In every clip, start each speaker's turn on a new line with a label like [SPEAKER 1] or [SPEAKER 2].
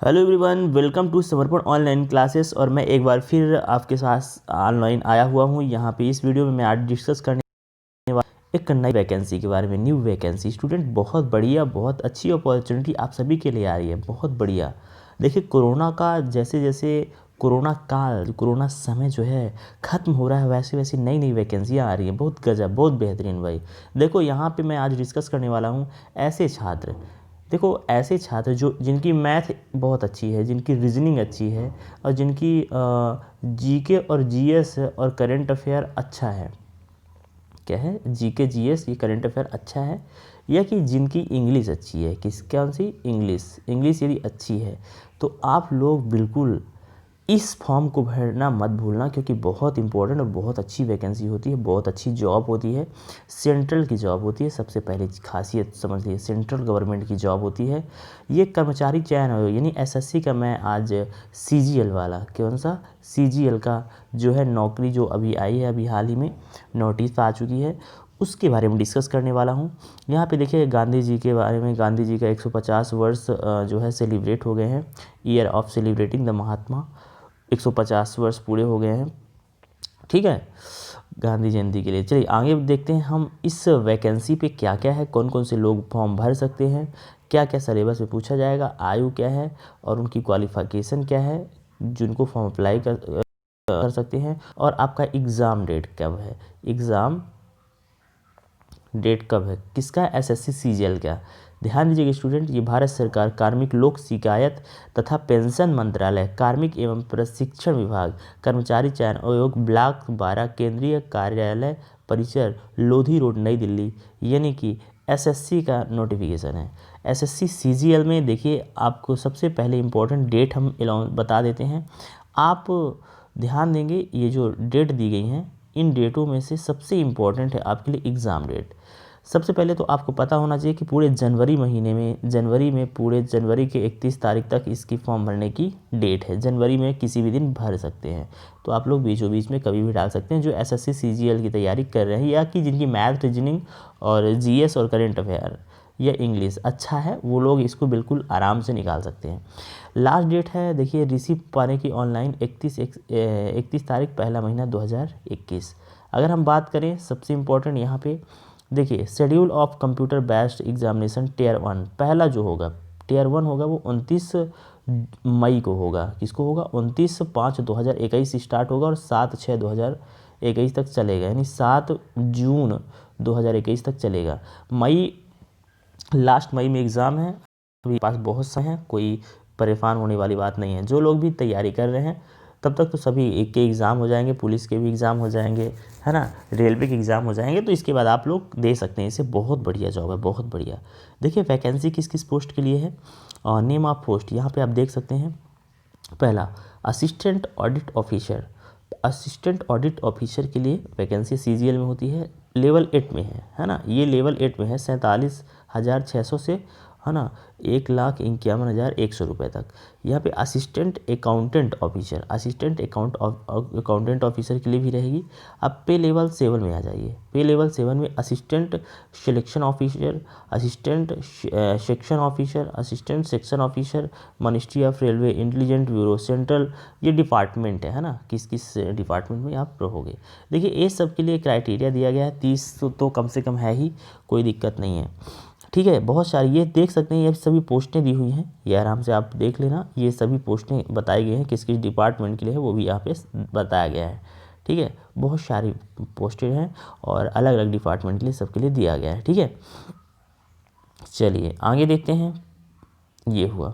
[SPEAKER 1] Hello everyone, welcome to समर्पण online classes. और मैं एक बार फिर आपके साथ ऑनलाइन आया हुआ हूँ। यहाँ पे इस वीडियो में मैं आज डिस्कस करने वाला एक नई वैकेंसी के बारे में। न्यू वैकेंसी स्टूडेंट, बहुत बढ़िया, बहुत अच्छी अपॉर्चुनिटी आप सभी के लिए आ रही है, बहुत बढ़िया। देखिए, कोरोना का जैसे जैसे कोरोना समय जो है ख़त्म हो रहा है, वैसे वैसे नई नई वैकेंसियाँ आ रही हैं। बहुत गजब, बहुत बेहतरीन भाई। देखो, यहाँ पे मैं आज डिस्कस करने वाला हूँ ऐसे छात्र। देखो, ऐसे छात्र जो जिनकी मैथ बहुत अच्छी है, जिनकी रीजनिंग अच्छी है और जिनकी जीके और जीएस और करंट अफेयर अच्छा है। क्या है? जीके जीएस ये करंट अफेयर अच्छा है, या कि जिनकी इंग्लिश अच्छी है। कौन सी? इंग्लिश यदि अच्छी है तो आप लोग बिल्कुल इस फॉर्म को भरना मत भूलना, क्योंकि बहुत इंपॉर्टेंट और बहुत अच्छी वैकेंसी होती है, बहुत अच्छी जॉब होती है। सेंट्रल की जॉब होती है, सबसे पहले खासियत समझ लीजिए, सेंट्रल गवर्नमेंट की जॉब होती है। ये कर्मचारी चयन आयोग यानी एसएससी का मैं आज सीजीएल वाला, कौन सा? सीजीएल का जो है नौकरी जो अभी आई है, अभी हाल ही में नोटिस आ चुकी है, उसके बारे में डिस्कस करने वाला हूँ। यहाँ पे देखिए, गांधी जी के बारे में। गांधी जी का 150 वर्ष जो है सेलिब्रेट हो गए हैं। ईयर ऑफ सेलिब्रेटिंग द महात्मा, 150 वर्ष पूरे हो गए हैं। ठीक है, गांधी जयंती के लिए। चलिए आगे देखते हैं हम इस वैकेंसी पे क्या क्या है, कौन कौन से लोग फॉर्म भर सकते हैं, क्या क्या सिलेबस में पूछा जाएगा, आयु क्या है और उनकी क्वालिफ़िकेशन क्या है जिनको फॉर्म अप्लाई कर सकते हैं, और आपका एग्ज़ाम डेट कब है। एग्ज़ाम डेट कब है किसका? एसएससी सीजीएल का। ध्यान दीजिएगा स्टूडेंट, ये भारत सरकार कार्मिक लोक शिकायत तथा पेंशन मंत्रालय, कार्मिक एवं प्रशिक्षण विभाग, कर्मचारी चयन आयोग, ब्लॉक 12, केंद्रीय कार्यालय परिसर, लोधी रोड, नई दिल्ली, यानी कि एसएससी का नोटिफिकेशन है। एसएससी सीजीएल में देखिए, आपको सबसे पहले इम्पोर्टेंट डेट हम बता देते हैं। आप ध्यान देंगे, ये जो डेट दी गई हैं, इन डेटों में से सबसे इम्पोर्टेंट है आपके लिए एग्ज़ाम डेट। सबसे पहले तो आपको पता होना चाहिए कि पूरे जनवरी महीने में पूरे जनवरी के 31 तारीख तक इसकी फॉर्म भरने की डेट है। जनवरी में किसी भी दिन भर सकते हैं, तो आप लोग बीचों बीच में कभी भी डाल सकते हैं जो एसएससी सीजीएल की तैयारी कर रहे हैं, या कि जिनकी मैथ, रीजनिंग और जीएस और करंट अफेयर या इंग्लिश अच्छा है, वो लोग इसको बिल्कुल आराम से निकाल सकते हैं। लास्ट डेट है देखिए रिसीव पाने की ऑनलाइन 31 तारीख, पहला महीना 2021। अगर हम बात करें सबसे इम्पोर्टेंट यहाँ पे देखिए, schedule of computer based examination tier 1, पहला जो होगा टियर 1 होगा वो 29 मई को होगा। किसको होगा? 29/5/2021 स्टार्ट होगा और 7/6/2021 तक चलेगा, यानी 7 जून 2021 तक चलेगा। लास्ट मई में एग्ज़ाम है। अभी पास बहुत से हैं, कोई परेशान होने वाली बात नहीं है। जो लोग भी तैयारी कर रहे हैं तब तक तो सभी एक के एग्ज़ाम हो जाएंगे, पुलिस के भी एग्ज़ाम हो जाएंगे, है ना, रेलवे के एग्ज़ाम हो जाएंगे, तो इसके बाद आप लोग दे सकते हैं इसे। बहुत बढ़िया जॉब है, बहुत बढ़िया। देखिए, वैकेंसी किस किस पोस्ट के लिए है और नेम ऑफ पोस्ट यहाँ पे आप देख सकते हैं। पहला, assistant audit officer. Assistant audit officer के लिए वैकेंसी सीजीएल में होती है, लेवल 8 में है ना, ये लेवल 8 में है। 47,600 से, है ना, 1,51,100 रुपये तक। यहाँ पे assistant accountant officer, accountant officer के लिए भी रहेगी। अब पे लेवल 7 में आ जाइए। पे लेवल 7 में assistant selection officer, assistant section officer, assistant section officer, ministry of railway intelligent bureau central, ये डिपार्टमेंट है ना, किस किस डिपार्टमेंट में आप रहोगे। देखिए, ये सब के लिए क्राइटेरिया दिया गया है, 30 तो कम से कम है ही, कोई दिक्कत नहीं है। ठीक है, बहुत सारी ये देख सकते हैं, ये सभी पोस्टें दी हुई हैं, ये आराम से आप देख लेना। ये सभी पोस्टें बताई गई हैं, किस किस डिपार्टमेंट के लिए है वो भी यहाँ पे बताया गया है। ठीक है, बहुत सारी पोस्टें हैं और अलग अलग डिपार्टमेंट के लिए, सबके लिए दिया गया है। ठीक है, चलिए आगे देखते हैं। ये हुआ,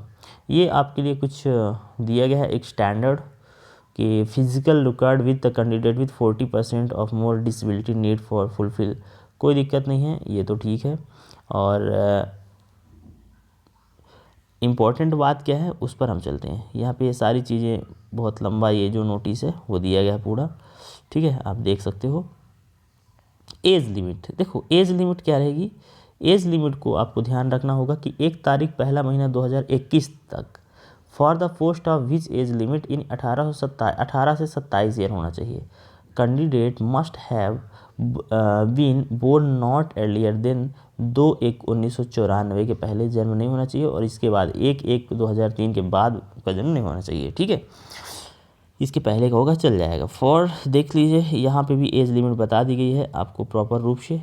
[SPEAKER 1] ये आपके लिए कुछ दिया गया है एक स्टैंडर्ड कि physical record with the candidate with 40% of more disability need for fulfil. कोई दिक्कत नहीं है, ये तो ठीक है। और इम्पॉर्टेंट बात क्या है उस पर हम चलते हैं। यहाँ पे ये सारी चीज़ें, बहुत लंबा ये जो नोटिस है वो दिया गया है पूरा। ठीक है, आप देख सकते हो। एज लिमिट, देखो एज लिमिट क्या रहेगी। एज लिमिट को आपको ध्यान रखना होगा कि 1 तारीख पहला महीना 2021 तक for the post of which age limit in 18 से 27 ईयर होना चाहिए। Candidate must have been born not earlier than 2/1/1994 के पहले जन्म नहीं होना चाहिए, और इसके बाद 1/1/2003 के बाद का जन्म नहीं होना चाहिए। ठीक है, इसके पहले का होगा चल जाएगा। फॉर देख लीजिए, यहाँ पे भी एज लिमिट बता दी गई है आपको प्रॉपर रूप से।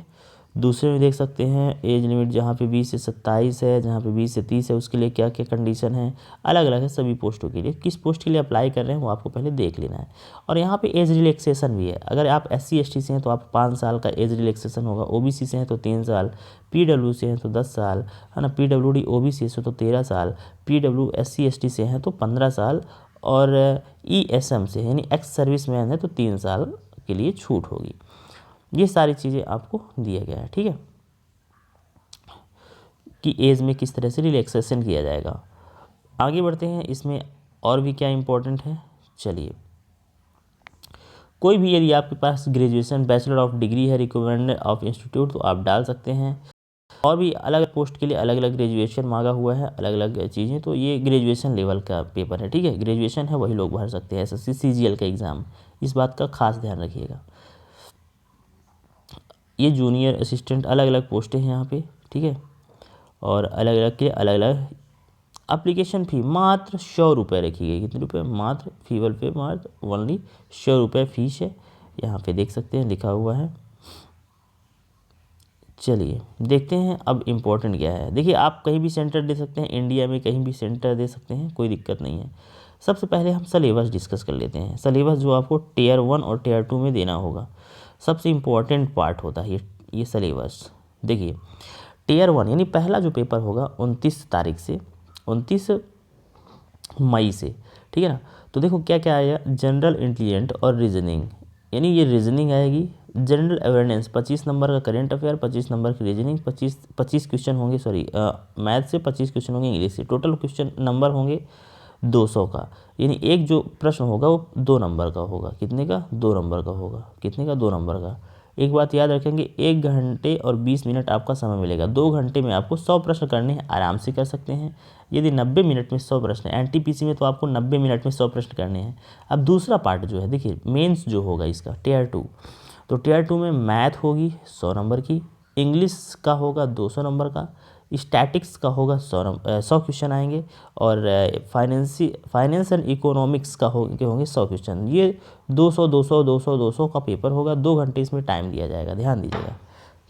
[SPEAKER 1] दूसरे में देख सकते हैं एज लिमिट जहाँ पे 20 से 27 है, जहाँ पे 20 से 30 है, उसके लिए क्या क्या कंडीशन है, अलग अलग है सभी पोस्टों के लिए। किस पोस्ट के लिए अप्लाई कर रहे हैं वो आपको पहले देख लेना है। और यहाँ पे एज रिलैक्सेशन भी है। अगर आप SC ST से हैं तो आप 5 साल का एज रिलैक्सेशन होगा, OBC से हैं तो 3 साल, PW से हैं तो 10 साल, है ना, PWD OBC से तो 13 साल, PW SC ST से हैं तो 15 साल, और ESM से यानी एक्स सर्विस मैन है तो 3 साल के लिए छूट होगी। ये सारी चीज़ें आपको दिया गया है। ठीक है, कि एज में किस तरह से रिलैक्सेशन किया जाएगा। आगे बढ़ते हैं, इसमें और भी क्या इंपॉर्टेंट है। चलिए, कोई भी यदि आपके पास ग्रेजुएशन बैचलर ऑफ डिग्री है रिकमेंडेड ऑफ इंस्टीट्यूट तो आप डाल सकते हैं। और भी अलग अलग पोस्ट के लिए अलग अलग ग्रेजुएशन मांगा हुआ है, अलग अलग चीज़ें, तो ये ग्रेजुएशन लेवल का पेपर है। ठीक है, ग्रेजुएशन है वही लोग भर सकते हैं SSC CGL का एग्ज़ाम, इस बात का खास ध्यान रखिएगा। ये जूनियर असिस्टेंट अलग अलग पोस्टें हैं यहाँ पे। ठीक है, और अलग अलग के अलग अलग एप्लीकेशन फ़ी मात्र 100 रुपये रखी गई। कितने रुपये? मात्र फीवल पे मात्र ओनली 100 रुपये फीस है, यहाँ पे देख सकते हैं लिखा हुआ है। चलिए देखते हैं अब इम्पोर्टेंट क्या है। देखिए, आप कहीं भी सेंटर दे सकते हैं, इंडिया में कहीं भी सेंटर दे सकते हैं, कोई दिक्कत नहीं है। सबसे पहले हम सिलेबस डिस्कस कर लेते हैं। सिलेबस जो आपको Tier 1 और Tier 2 में देना होगा, सबसे इम्पोर्टेंट पार्ट होता है ये सिलेबस। देखिए, Tier 1 यानी पहला जो पेपर होगा 29 तारीख से 29 मई से, ठीक है ना। तो देखो क्या क्या आएगा, जनरल इंटेलिजेंट और रीजनिंग, यानी ये रीजनिंग आएगी। जनरल अवेयरनेस 25 नंबर का, करेंट अफेयर 25 नंबर की, रीजनिंग 25 क्वेश्चन होंगे, सॉरी मैथ से 25 क्वेश्चन होंगे, इंग्लिश से टोटल क्वेश्चन नंबर होंगे 200 का। यानी एक जो प्रश्न होगा वो 2 नंबर का होगा। कितने का? 2 नंबर का होगा। कितने का? 2 नंबर का। एक बात याद रखेंगे, 1 घंटे और 20 मिनट आपका समय मिलेगा। 2 घंटे में आपको 100 प्रश्न करने हैं, आराम से कर सकते हैं। यदि 90 मिनट में 100 प्रश्न, NTPC में तो आपको 90 मिनट में 100 प्रश्न करने हैं। अब दूसरा पार्ट जो है, देखिए मेंस जो होगा इसका Tier 2, तो Tier 2 में मैथ होगी 100 नंबर की, इंग्लिश का होगा 200 नंबर का, स्टैटिक्स का होगा 100 क्वेश्चन आएंगे, और फाइनेंस एंड इकोनॉमिक्स के होंगे 100 क्वेश्चन। ये 200 200 200 200 का पेपर होगा। 2 घंटे इसमें टाइम दिया जाएगा, ध्यान दीजिएगा।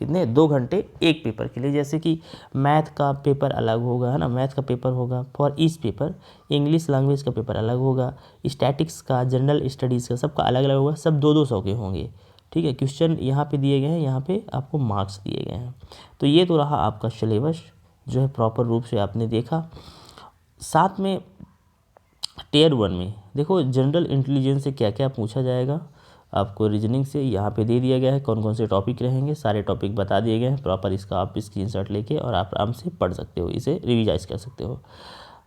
[SPEAKER 1] कितने? 2 घंटे एक पेपर के लिए। जैसे कि मैथ का पेपर अलग होगा, है ना, मैथ का पेपर होगा for each paper, English language का पेपर अलग होगा, स्टैटिक्स का, जनरल स्टडीज़ का, सबका अलग अलग होगा। सब 200 के होंगे। ठीक है, क्वेश्चन यहाँ पे दिए गए हैं, यहाँ पे आपको मार्क्स दिए गए हैं। तो ये तो रहा आपका सिलेबस जो है प्रॉपर रूप से आपने देखा। साथ में Tier 1 में देखो जनरल इंटेलिजेंस से क्या क्या पूछा जाएगा आपको, रीजनिंग से यहाँ पे दे दिया गया है कौन कौन से टॉपिक रहेंगे, सारे टॉपिक बता दिए गए हैं प्रॉपर। इसका आप स्क्रीनशॉट लेके और आप आराम से पढ़ सकते हो, इसे रिविजाइज कर सकते हो,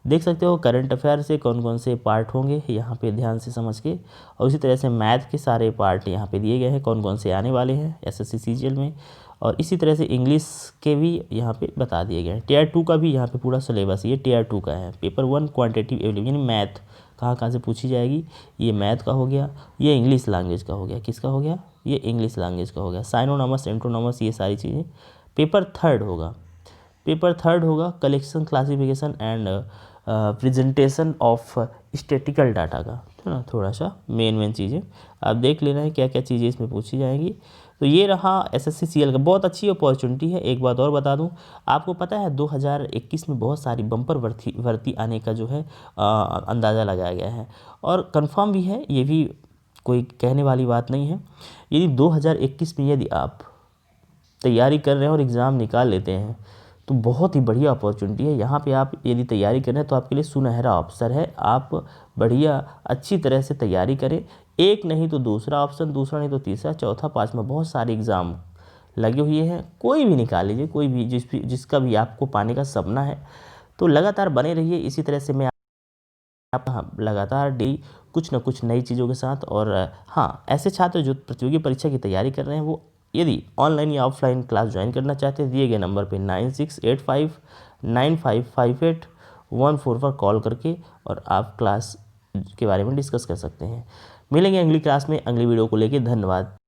[SPEAKER 1] देख सकते हो। करंट अफेयर से कौन कौन से पार्ट होंगे यहाँ पे ध्यान से समझ के, और इसी तरह से मैथ के सारे पार्ट यहाँ पे दिए गए हैं कौन कौन से आने वाले हैं SSC CGL में, और इसी तरह से इंग्लिश के भी यहाँ पे बता दिए गए हैं। Tier 2 का भी यहाँ पे पूरा सिलेबस ये Tier 2 का है। पेपर 1 क्वांटिटेटिव एबिलिटी यानी मैथ कहाँ कहाँ से पूछी जाएगी, ये मैथ का हो गया, ये इंग्लिश लैंग्वेज का हो गया। किसका हो गया? ये इंग्लिश लैंग्वेज का हो गया। साइनोनॉमस, एंटोनॉमस, ये सारी चीज़ें। पेपर थर्ड होगा collection, classification and presentation of statistical data का, है ना, थोड़ा सा मेन चीज़ें आप देख लेना है क्या क्या चीज़ें इसमें पूछी जाएंगी। तो ये रहा SSC CGL का, बहुत अच्छी अपॉर्चुनिटी है। एक बात और बता दूं, आपको पता है 2021 में बहुत सारी बम्पर भर्ती आने का जो है अंदाज़ा लगाया गया है, और कंफर्म भी है, ये भी कोई कहने वाली बात नहीं है। यदि 2021 में यदि आप तैयारी कर रहे हैं और एग्ज़ाम निकाल लेते हैं तो बहुत ही बढ़िया अपॉर्चुनिटी है। यहाँ पे आप यदि तैयारी कर रहे हैं तो आपके लिए सुनहरा अवसर है। आप बढ़िया अच्छी तरह से तैयारी करें, एक नहीं तो दूसरा ऑप्शन, दूसरा नहीं तो तीसरा, चौथा, पाँचवा, बहुत सारे एग्ज़ाम लगे हुए हैं। कोई भी निकाल लीजिए, कोई भी जिसका भी आपको पाने का सपना है, तो लगातार बने रहिए। इसी तरह से मैं आप लगातार डेली कुछ ना कुछ नई चीज़ों के साथ, और हाँ, ऐसे छात्र जो प्रतियोगी परीक्षा की तैयारी कर रहे हैं वो यदि ऑनलाइन या ऑफलाइन क्लास ज्वाइन करना चाहते हैं, दिए गए नंबर पे 9685955814 पर कॉल करके और आप क्लास के बारे में डिस्कस कर सकते हैं। मिलेंगे अगली क्लास में अगली वीडियो को लेकर। धन्यवाद।